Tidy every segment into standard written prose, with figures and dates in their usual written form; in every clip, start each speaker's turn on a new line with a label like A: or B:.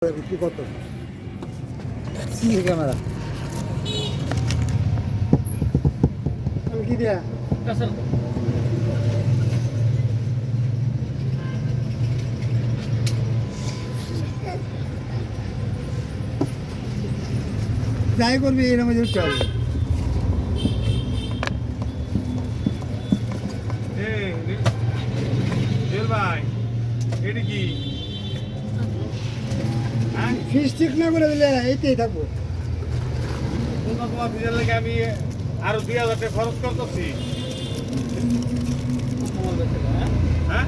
A: বিক্রি কত ক্যামেরা কি দিয়া যাই করবি এর মধ্যে উঠতে হবে
B: ভাই এটা কি
A: ফিস ঠিক না করে দিলে এইটাই থাকবো
B: তোমার দিনের লাগে আমি আরো 2000 টাকা খরচ করতেছি হ্যাঁ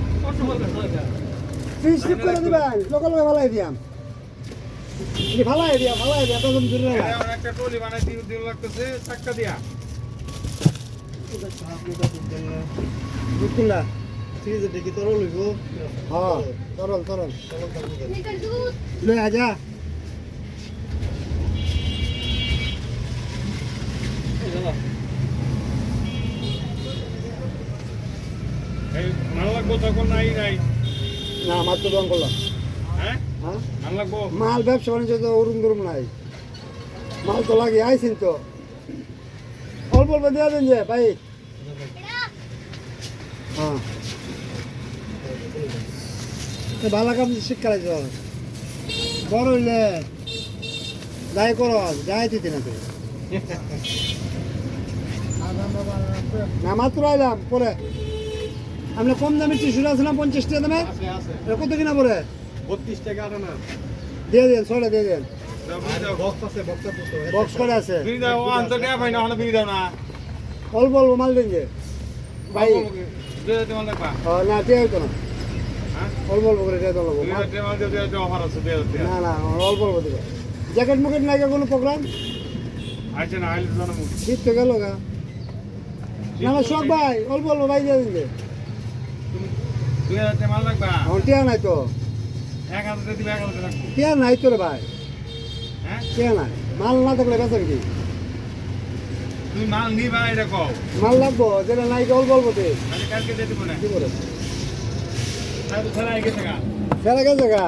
A: ফিস ঠিক করে দিবেন সকালে ভালাই দিয়াম ভালাই দিয়া তখন দূরে
B: একটা টলি বানাই দিন লাগতেছে টাকা দিয়া
A: বুঝলা
C: ফ্রিজে দেখি তরল হইব
A: হ্যাঁ তরল লই আজা
B: এই মাল লাগবো তখন নাই
A: না মাত্র দোকান করলাম
B: হ্যাঁ
A: হ্যাঁ
B: মাল লাগবো
A: মাল ব্যবসা বাণিজ্য তো ওরম দরম নাই মাল তো লাগে আইসিন তো অল্প দেওয়া দেন যে ভাই হ্যাঁ ভালো কাম শিক্ষা লাগছে বড় হইলে যাই করো যাই দিতে না তো না মাত্র আইলাম পরে আমরা কম দামে টিস্যুটা আছে না 50 টাকা দামে কত কিনা পরে
C: 32 টাকা আর না
A: দিয়ে দেন ছয়টা দিয়ে দেন
C: বক্স আছে
A: বক্স করে আছে
B: বিড়ি দাও আনতে টাকা পাই না ওখানে বিড়ি দাও না
A: অল্প অল্প মাল দেন যে ভাই
B: মাল লাগবা
A: না দিয়ে হইতো না
B: হ্যাঁ
A: অল্প অল্প করে দিয়ে দেবো
B: মাল দিয়ে অফার আছে 2000
A: না না অল্প অল্প দেবে জ্যাকেট মুকেট নাই কোনো প্রোগ্রাম
B: আচ্ছা না আইলে জানো মুখ
A: শীত তো গেল গা না না শখ ভাই অল্প অল্প ভাই দিয়ে দিন যে
B: 2000 টাকা মাল লাগবা
A: আমার টিয়া নাই তো
B: 1000 টাকা দিবে 1000 টাকা রাখবো
A: টিয়া নাই তো রে ভাই
B: হ্যাঁ
A: টিয়া নাই মাল না থাকলে বেচেন কি
B: তুমি মাল নিবা এটা কও
A: মাল লাগবো যেটা নাই অল্প অল্প দে
B: আরে কালকে দিয়ে দিব না
A: কি করে
B: তাই তো ছাড়া আগে টাকা
A: ফেরা গেছে গা